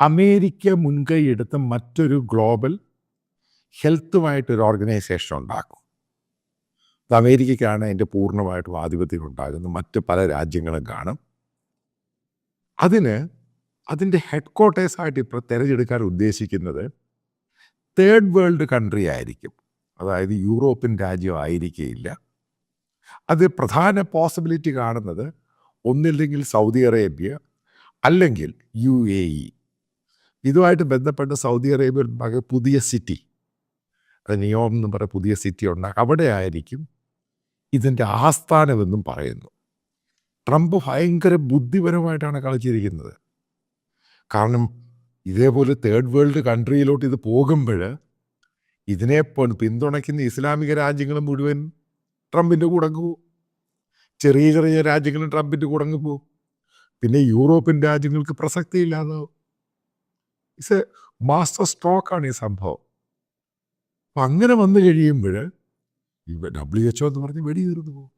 America മുൻകൈ എടുത്ത് മറ്റൊരു ഗ്ലോബൽ ഹെൽത്തുമായിട്ടൊരു ഓർഗനൈസേഷൻ ഉണ്ടാക്കും. അത് അമേരിക്കയ്ക്കാണ് അതിൻ്റെ പൂർണ്ണമായിട്ടും ആധിപത്യം ഉണ്ടാകുന്നത്. മറ്റ് പല രാജ്യങ്ങളും കാണും. അതിൻ്റെ ഹെഡ് ക്വാർട്ടേഴ്സായിട്ട് ഇപ്പോൾ തിരഞ്ഞെടുക്കാൻ ഉദ്ദേശിക്കുന്നത് തേർഡ് വേൾഡ് കൺട്രി ആയിരിക്കും. അതായത് യൂറോപ്യൻ രാജ്യം ആയിരിക്കുകയില്ല. അത് പ്രധാന പോസിബിലിറ്റി കാണുന്നത് ഒന്നില്ലെങ്കിൽ സൗദി അറേബ്യ, അല്ലെങ്കിൽ UAE. ഇതുമായിട്ട് ബന്ധപ്പെട്ട് സൗദി അറേബ്യ പുതിയ സിറ്റി, അത് നിയോം എന്ന് പറയുന്ന പുതിയ സിറ്റി ഉണ്ടാകും. അവിടെ ആയിരിക്കും ഇതിൻ്റെ ആസ്ഥാനമെന്നും പറയുന്നു. ട്രംപ് ഭയങ്കര ബുദ്ധിപരമായിട്ടാണ് കളിച്ചിരിക്കുന്നത്. കാരണം ഇതേപോലെ തേർഡ് വേൾഡ് കൺട്രിയിലോട്ട് ഇത് പോകുമ്പോൾ ഇതിനെ പിന്തുണയ്ക്കുന്ന ഇസ്ലാമിക രാജ്യങ്ങൾ മുഴുവൻ ട്രംപിൻ്റെ കൂടെ പോകും. ചെറിയ ചെറിയ രാജ്യങ്ങളും ട്രംപിൻ്റെ കൂടെ പോകും. പിന്നെ യൂറോപ്യൻ രാജ്യങ്ങൾക്ക് പ്രസക്തിയില്ലാതാവും. ഇറ്റ്സ് എ മാസ്റ്റർ സ്ട്രോക്കാണ് ഈ സംഭവം. അപ്പം അങ്ങനെ വന്നു കഴിയുമ്പോൾ WHO എന്ന് പറഞ്ഞ് വെടി തീർന്നു പോകും.